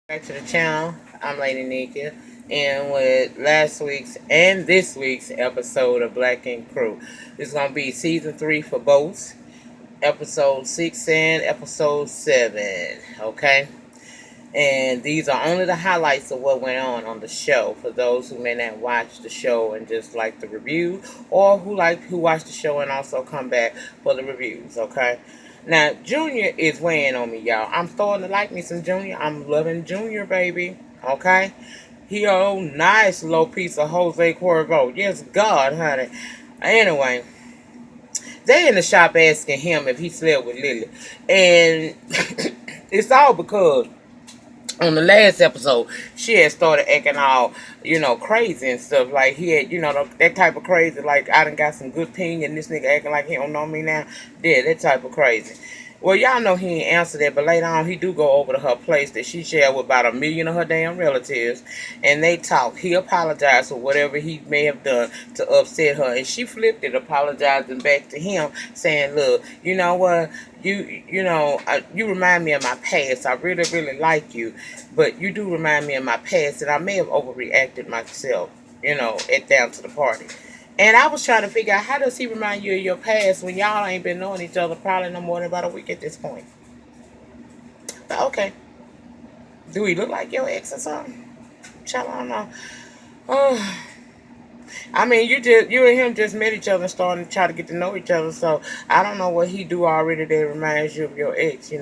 Back to the channel. I'm Lady Nika, and with last week's and this week's episode of Black Ink Crew, it's gonna be season 3 for both, episode 6 and episode 7. Okay, and these are only the highlights of what went on the show for those who may not watch the show and just like the review, or who watch the show and also come back for the reviews. Okay. Now, Junior is weighing on me, y'all. I'm starting to like me some Junior. I'm loving Junior, baby. Okay? He a old nice little piece of Jose Cuervo. Yes, God, honey. Anyway, they in the shop asking him if he slept with Lily. And it's all because on the last episode, she had started acting all, crazy and stuff. Like he had, that type of crazy. Like I done got some good ping, and this nigga acting like he don't know me now. Yeah, that type of crazy. Well, y'all know he ain't answered that, but later on he do go over to her place that she shared with about 1 million of her damn relatives, and they talk. He apologized for whatever he may have done to upset her, and she flipped it, apologizing back to him, saying, "Look, you know what? You remind me of my past. I really, really like you, but you do remind me of my past, and I may have overreacted myself, at down to the party." And I was trying to figure out how does he remind you of your past when y'all ain't been knowing each other probably no more than about a week at this point. But okay, do he look like your ex or something? Child, I don't know. Oh, I mean, you and him just met each other and starting to try to get to know each other. So I don't know what he do already that reminds you of your ex.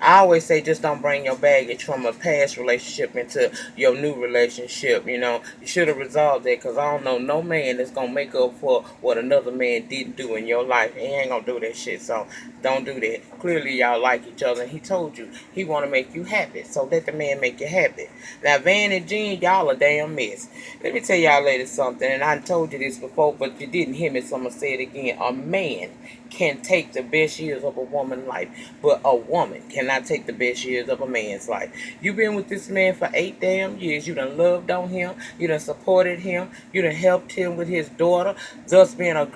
I always say just don't bring your baggage from a past relationship into your new relationship. You should have resolved that because I don't know no man that's going to make up for what another man didn't do in your life. He ain't going to do that shit. So don't do that. Clearly, y'all like each other. He told you he want to make you happy. So let the man make you happy. Now, Van and Jean, y'all a damn mess. Let me tell y'all ladies something, and I told you this before, but you didn't hear me, so I'm going to say it again. A man can take the best years of a woman's life, but a woman cannot take the best years of a man's life. You've been with this man for 8 damn years. You done loved on him. You done supported him. You done helped him with his daughter, thus being a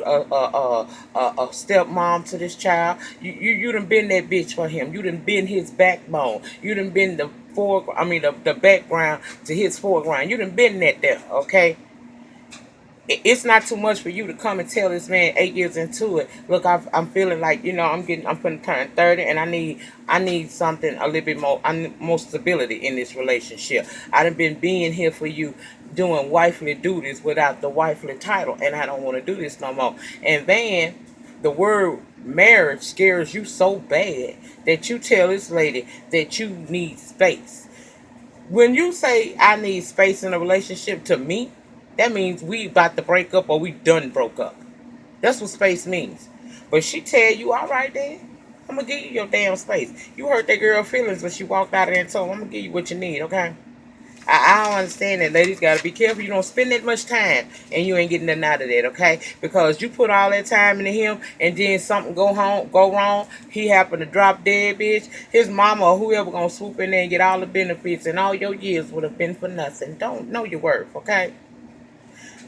stepmom to this child. You done been that bitch for him. You done been his backbone. You done been the background to his foreground. You done been that there, okay? It's not too much for you to come and tell this man 8 years into it. Look, I'm feeling like I'm gonna turn 30, and I need something a little bit more. I need more stability in this relationship. I done been being here for you, doing wifely duties without the wifely title, and I don't want to do this no more. And then the word marriage scares you so bad that you tell this lady that you need space. When you say I need space in a relationship, to me, that means we about to break up or we done broke up. That's what space means. But she tell you, all right then, I'm gonna give you your damn space. You hurt that girl feelings when she walked out of there and told her, I'm gonna give you what you need, okay? I don't understand that. Ladies gotta be careful. You don't spend that much time and you ain't getting nothing out of that, okay? Because you put all that time into him and then something go wrong. He happen to drop dead, bitch. His mama or whoever gonna swoop in there and get all the benefits, and all your years would have been for nothing. Don't know your worth, okay?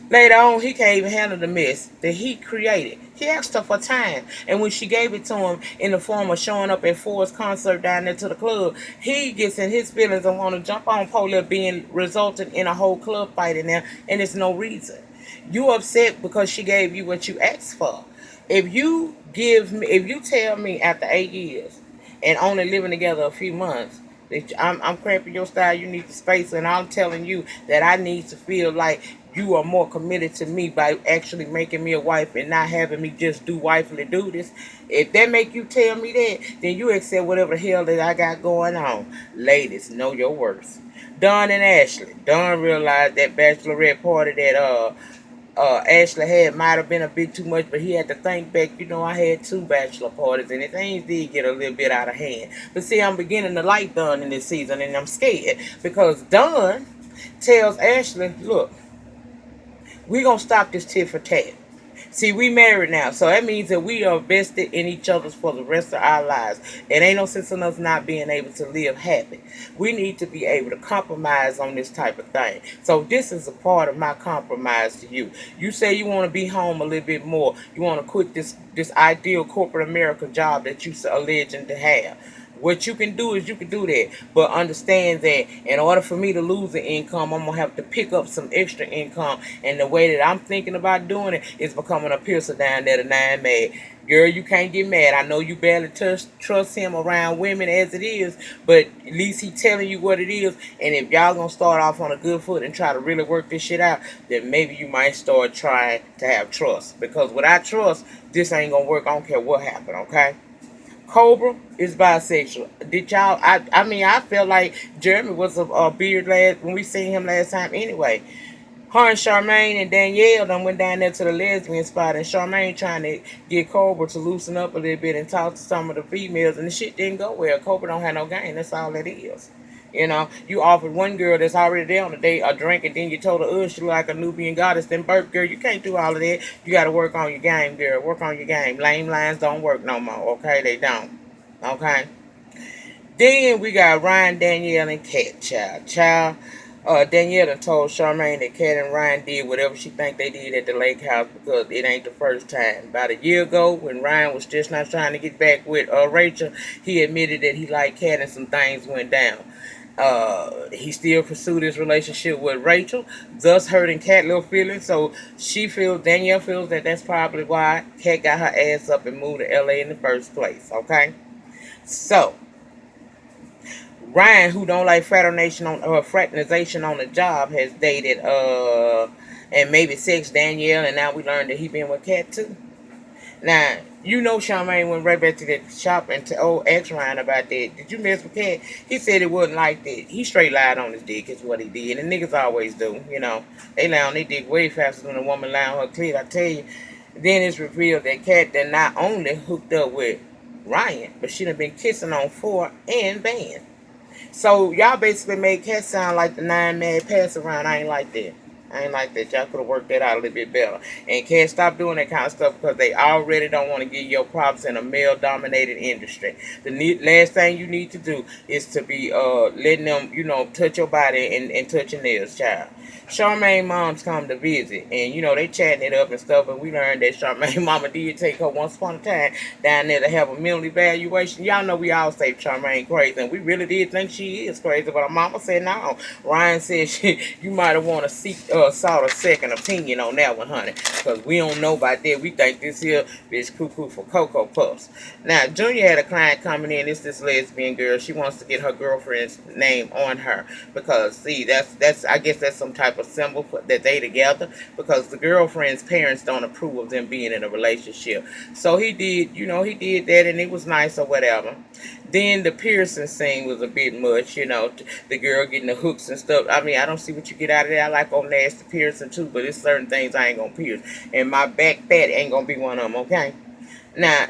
Later on, he can't even handle the mess that he created. He asked her for time, and when she gave it to him in the form of showing up at Ford's concert down there to the club, he gets in his feelings and want to jump on Paula, being resulting in a whole club fight in there, and it's no reason. You upset because she gave you what you asked for. If you tell me after 8 years and only living together a few months, I'm cramping your style, you need the space, and I'm telling you that I need to feel like you are more committed to me by actually making me a wife and not having me just do wifely duties. If that make you tell me that, then you accept whatever the hell that I got going on. Ladies, know your worth. Don and Ashley. Don realized that bachelorette party that Ashley had might have been a bit too much, but he had to think back. I had 2 bachelor parties, and things did get a little bit out of hand. But see, I'm beginning to like Dunn in this season, and I'm scared because Dunn tells Ashley, "Look, we gonna stop this tit for tat. See, we married now, so that means that we are vested in each other for the rest of our lives. It ain't no sense in us not being able to live happy. We need to be able to compromise on this type of thing. So this is a part of my compromise to you. You say you want to be home a little bit more. You want to quit this ideal corporate America job that you alleging to have. What you can do is you can do that. But understand that in order for me to lose the income, I'm going to have to pick up some extra income. And the way that I'm thinking about doing it is becoming a piercer down there to Nine Mad. Girl, you can't get mad. I know you barely trust him around women as it is, but at least he telling you what it is. And if y'all gonna start off on a good foot and try to really work this shit out, then maybe you might start trying to have trust. Because without trust, this ain't gonna work. I don't care what happened, okay? Cobra is bisexual. Did y'all? I mean, I felt like Jeremy was a beard last when we seen him last time. Anyway, her and Charmaine and Danielle done went down there to the lesbian spot, and Charmaine trying to get Cobra to loosen up a little bit and talk to some of the females, and the shit didn't go well. Cobra don't have no game. That's all that is. You know, you offered one girl that's already there on the date a drink, and then you told her, she look like a Nubian goddess. Then Burp, girl, you can't do all of that. You got to work on your game, girl. Work on your game. Lame lines don't work no more, okay? They don't. Okay? Then we got Ryan, Danielle, and Kat, child. Danielle done told Charmaine that Kat and Ryan did whatever she think they did at the lake house because it ain't the first time. About a year ago, when Ryan was just not trying to get back with Rachel, he admitted that he liked Kat and some things went down. He still pursued his relationship with Rachel, thus hurting Kat little feelings. So Danielle feels that that's probably why Kat got her ass up and moved to LA in the first place. Okay, so Ryan, who don't like fraternization on the job, has dated and maybe sex Danielle, and now we learned that he been with Kat too. Now, you know Charmaine went right back to that shop and to old ex Ryan about that. Did you mess with Kat? He said it wasn't like that. He straight lied on his dick is what he did. And niggas always do, you know. They lie on their dick way faster than a woman lie on her clit, I tell you. Then it's revealed that Kat done not only hooked up with Ryan, but she done been kissing on 4 and Van. So y'all basically made Kat sound like the 9 Mad pass around. I ain't like that. I ain't like that. Y'all could have worked that out a little bit better. And can't stop doing that kind of stuff because they already don't want to give your props in a male-dominated industry. The last thing you need to do is to be letting them, you know, touch your body and touch your nails, child. Charmaine moms come to visit, and you know they chatting it up and stuff. And we learned that Charmaine mama did take her once upon a time down there to have a mental evaluation. Y'all know we all say Charmaine crazy, and we really did think she is crazy. But her mama said no. Ryan said you might have want to sought a second opinion on that one, honey, because we don't know about that. We think this here is cuckoo for Cocoa Puffs. Now Junior had a client coming in. It's this lesbian girl. She wants to get her girlfriend's name on her because see that's I guess that's some type of symbol that they together because the girlfriend's parents don't approve of them being in a relationship. So he did, you know, he did that and it was nice or whatever. Then the piercing scene was a bit much, you know, the girl getting the hooks and stuff. I mean, I don't see what you get out of that. I like old nasty piercing too, but it's certain things I ain't gonna pierce. And my back fat ain't gonna be one of them, okay? Now,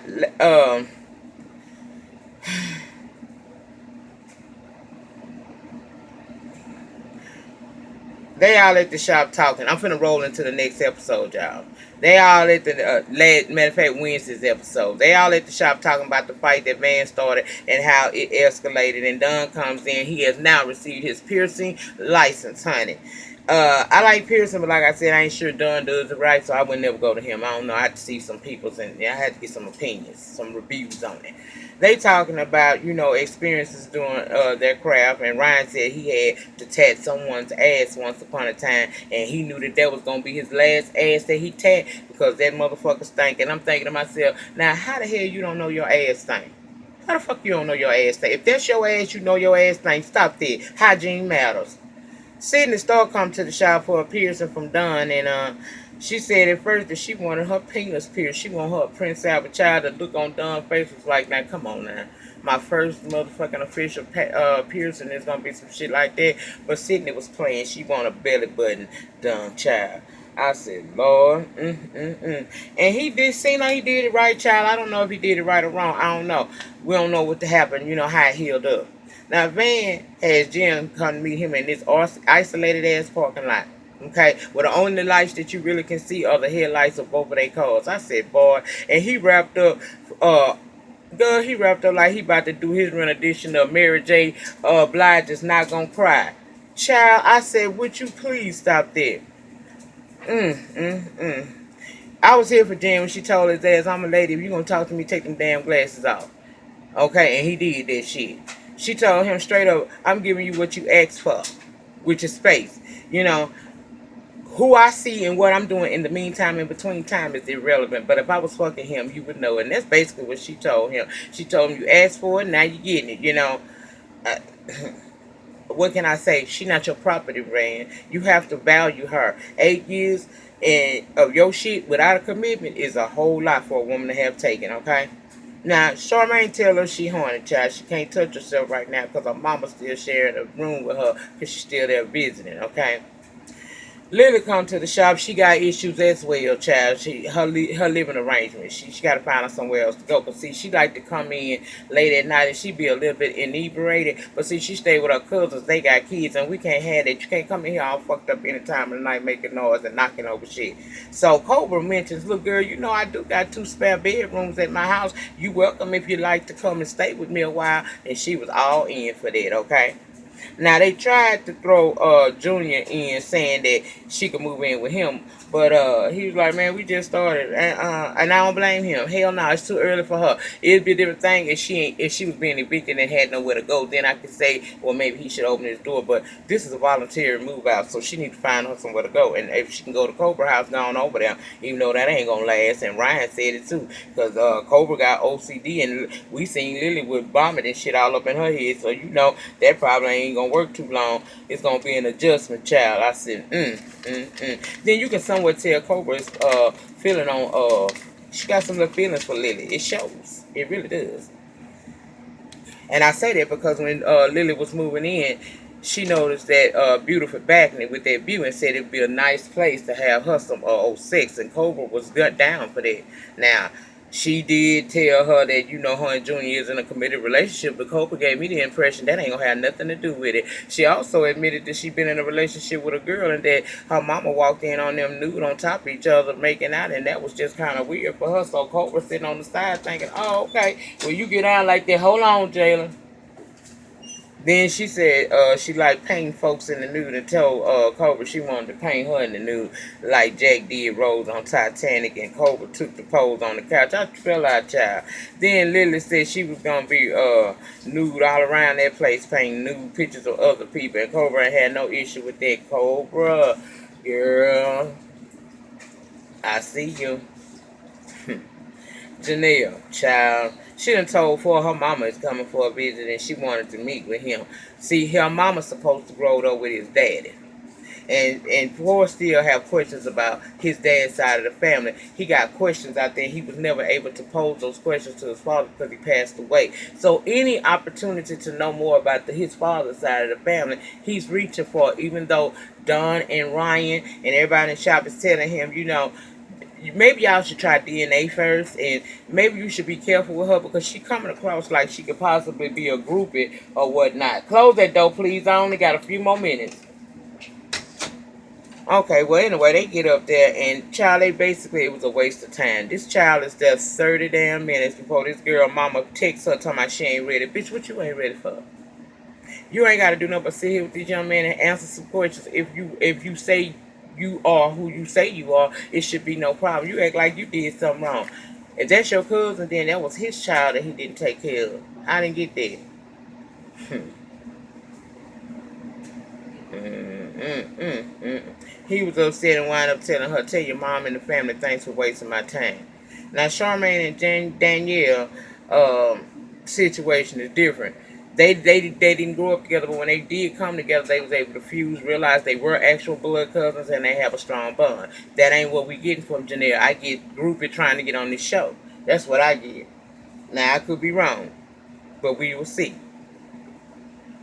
they all at the shop talking. I'm finna roll into the next episode, y'all. They all at the, matter of fact, Wednesday's episode. They all at the shop talking about the fight that Van started and how it escalated. And Dunn comes in. He has now received his piercing license, honey. I like piercing, but like I said, I ain't sure Dunn does it right, so I would never go to him. I don't know. I had to see some people's, and I had to get some opinions, some reviews on it. They talking about, you know, experiences doing their craft, and Ryan said he had to tat someone's ass once upon a time, and he knew that was going to be his last ass that he tat because that motherfucker stank. And I'm thinking to myself, now how the hell you don't know your ass stank? How the fuck you don't know your ass stank? If that's your ass, you know your ass stank. Stop that. Hygiene matters. Sydney Starr come to the shop for a piercing from Dunn, and she said at first that she wanted her penis pierced. She wanted her Prince Albert child. The look on Dunn's face was like, now come on now. My first motherfucking official piercing is going to be some shit like that. But Sydney was playing. She wanted a belly button Dunn child. I said, Lord, And he did seem like he did it right, child. I don't know if he did it right or wrong. I don't know. We don't know what happened, you know, how it healed up. Now, Van has Jim come to meet him in this isolated ass parking lot. Okay, where the only lights that you really can see are the headlights of both of their cars. I said, boy, and he wrapped up, he wrapped up like he about to do his rendition of Mary J. Blige is Not Gonna Cry. Child, I said, would you please stop that? I was here for Jen when she told his ass, I'm a lady. If you gonna talk to me, take them damn glasses off. Okay, and he did that shit. She told him straight up, I'm giving you what you asked for, which is space. You know, who I see and what I'm doing in the meantime, in between time, is irrelevant. But if I was fucking him, you would know. And that's basically what she told him. She told him, you asked for it, now you're getting it, you know. Uh, what can I say? She not your property, man. You have to value her. 8 years and of your shit without a commitment is a whole lot for a woman to have taken, okay? Now, Charmaine tell her she horny, child. She can't touch herself right now because her mama still sharing a room with her because she's still there visiting, okay? Lily come to the shop. She got issues as well, child. Her living arrangement. She got to find her somewhere else to go. Cause see, she like to come in late at night and she be a little bit inebriated. But see, she stay with her cousins. They got kids and we can't have that. You can't come in here all fucked up any time of the night making noise and knocking over shit. So Cobra mentions, look, girl, you know I do got 2 spare bedrooms at my house. You welcome if you like to come and stay with me a while. And she was all in for that, okay? Now they tried to throw Junior in saying that she could move in with him, but he was like, man, we just started, and I don't blame him. Hell no, it's too early for her. It'd be a different thing if she was being evicted and had nowhere to go. Then I could say, well, maybe he should open his door. But this is a voluntary move out, so she needs to find her somewhere to go. And if she can go to Cobra House, gone over there, even though that ain't gonna last. And Ryan said it too, because Cobra got OCD, and we seen Lily with vomit and shit all up in her head. So you know that probably ain't gonna work too long. It's gonna be an adjustment, child. I said, Then you can somewhat tell Cobra's feeling on she got some little feelings for Lily. It shows. It really does. And I say that because when Lily was moving in, she noticed that beautiful balcony with that view and said it'd be a nice place to have her some old sex. And Cobra was gut down for that. Now, she did tell her that, you know, her and Junior is in a committed relationship, but Cobra gave me the impression that ain't gonna have nothing to do with it. She also admitted that she been in a relationship with a girl and that her mama walked in on them nude on top of each other making out, and that was just kind of weird for her. So Cobra sitting on the side thinking, oh, okay, well, you get out like that. Hold on, Jalen. Then she said she liked painting folks in the nude and told Cobra she wanted to paint her in the nude like Jack did Rose on Titanic, and Cobra took the pose on the couch. I fell out, child. Then Lily said she was going to be nude all around that place, painting nude pictures of other people, and Cobra had no issue with that. Cobra, girl, I see you. Janelle, child, she done told for her mama is coming for a visit and she wanted to meet with him. See, her mama's supposed to grow up with his daddy. And Forrest still have questions about his dad's side of the family. He got questions out there. He was never able to pose those questions to his father because he passed away. So any opportunity to know more about his father's side of the family, he's reaching for. Even though Don and Ryan and everybody in the shop is telling him, you know, maybe y'all should try DNA first, and maybe you should be careful with her because she coming across like she could possibly be a groupie or whatnot. Close that door, please. I only got a few more minutes. Okay, well, anyway, they get up there, and child, they basically, it was a waste of time. This child is there 30 damn minutes before this girl mama texts her talking about she ain't ready. Bitch, what you ain't ready for? You ain't got to do nothing but sit here with this young man and answer some questions. If you say you are who you say you are, it should be no problem. You act like you did something wrong. If that's your cousin, then that was his child that he didn't take care of. I didn't get that. He was upset and wound up telling her, tell your mom and the family thanks for wasting my time. Now, Charmaine and Danielle situation is different. They didn't grow up together, but when they did come together, they was able to fuse, realize they were actual blood cousins, and they have a strong bond. That ain't what we getting from Janelle. I get groupie trying to get on this show. That's what I get. Now, I could be wrong, but we will see.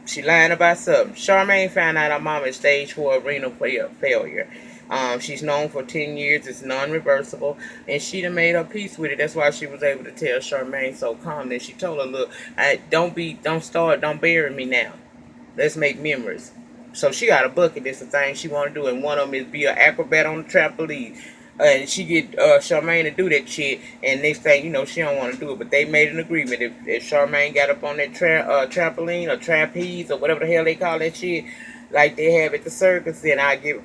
She lying about something. Charmaine found out her mama is stage 4 renal failure. She's known for 10 years. It's non-reversible, and she done made her peace with it. That's why she was able to tell Charmaine so calmly. She told her, "Look, don't bury me now. Let's make memories." So she got a bucket list of things she want to do, and one of them is be an acrobat on the trampoline. And she get Charmaine to do that shit, and next thing you know, she don't want to do it. But they made an agreement. If Charmaine got up on that trampoline or trapeze or whatever the hell they call that shit, like they have at the circus, then I give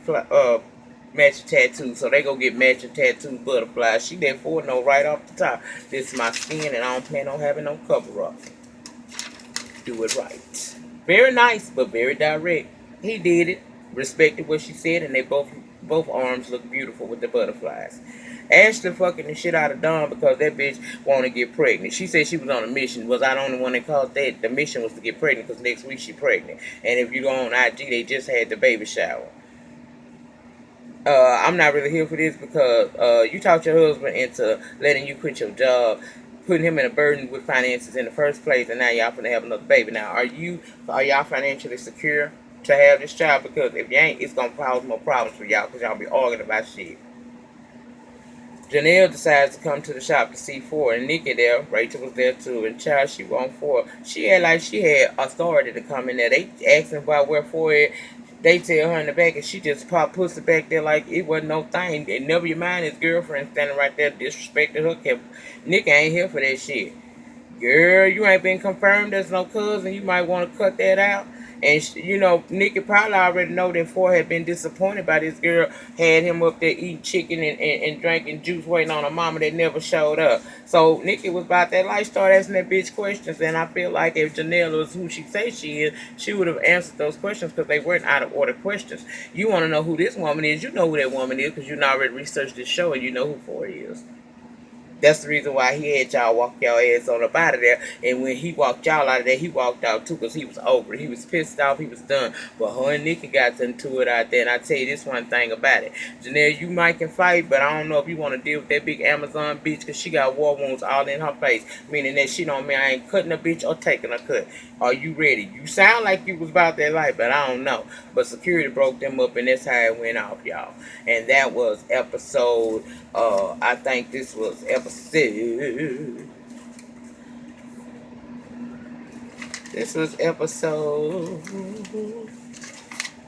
matching tattoos. So they go get matching tattoo butterflies. She therefore know right off the top, this is my skin and I don't plan on having no cover up. Do it right. Very nice, but very direct. He did it. Respected what she said, and they both arms look beautiful with the butterflies. Ashley fucking the shit out of Dawn because that bitch want to get pregnant. She said she was on a mission. Was I the only one that caused that? The mission was to get pregnant because next week she pregnant. And if you go on IG, they just had the baby shower. I'm not really here for this because you talked your husband into letting you quit your job, putting him in a burden with finances in the first place, and now y'all finna have another baby. Now, are y'all financially secure to have this child? Because if you ain't, it's gonna cause more problems for y'all because y'all be arguing about shit. Janelle decides to come to the shop to see Ford, and Nikki there. Rachel was there too, and child, she won't Ford. She had like she had authority to come in there. They asking about where Ford is. They tell her in the back, and she just puts it back there like it wasn't no thing. And never you mind his girlfriend standing right there disrespecting her. Kept Nikki ain't here for that shit. Girl, you ain't been confirmed as no cousin. You might want to cut that out. And, you know, Nikki probably already know that Ford had been disappointed by this girl. Had him up there eating chicken and drinking juice, waiting on a mama that never showed up. So Nikki was about that life, started asking that bitch questions. And I feel like if Janelle was who she says she is, she would have answered those questions because they weren't out of order questions. You want to know who this woman is. You know who that woman is because you already researched this show and you know who Ford is. That's the reason why he had y'all walk y'all ass on up out of there. And when he walked y'all out of there, he walked out too because he was over it. He was pissed off. He was done. But her and Nikki got into it out there. And I tell you this one thing about it. Janelle, you might can fight, but I don't know if you want to deal with that big Amazon bitch because she got war wounds all in her face. Meaning that she don't mean I ain't cutting a bitch or taking a cut. Are you ready? You sound like you was about that life, but I don't know. But security broke them up and that's how it went off, y'all. And that was episode, I think this was episode. This was episode.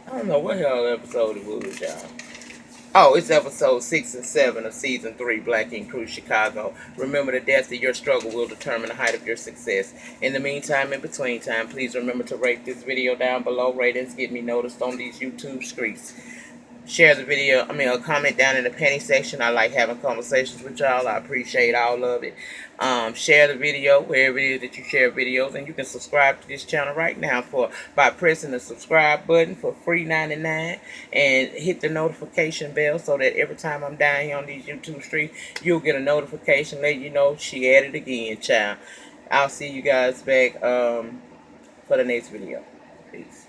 I don't know what hell episode it was, y'all. Oh, it's episode 6 and 7 of season 3, Black Ink Crew Chicago. Remember, the depth of your struggle will determine the height of your success. In the meantime, in between time, please remember to rate this video down below. Ratings get me noticed on these YouTube streets. Share the video, a comment down in the penny section. I like having conversations with y'all. I appreciate all of it. Share the video wherever it is that you share videos. And you can subscribe to this channel right now by pressing the subscribe button for free 99. And hit the notification bell so that every time I'm down here on these YouTube streets, you'll get a notification letting you know she at it again, child. I'll see you guys back for the next video. Peace.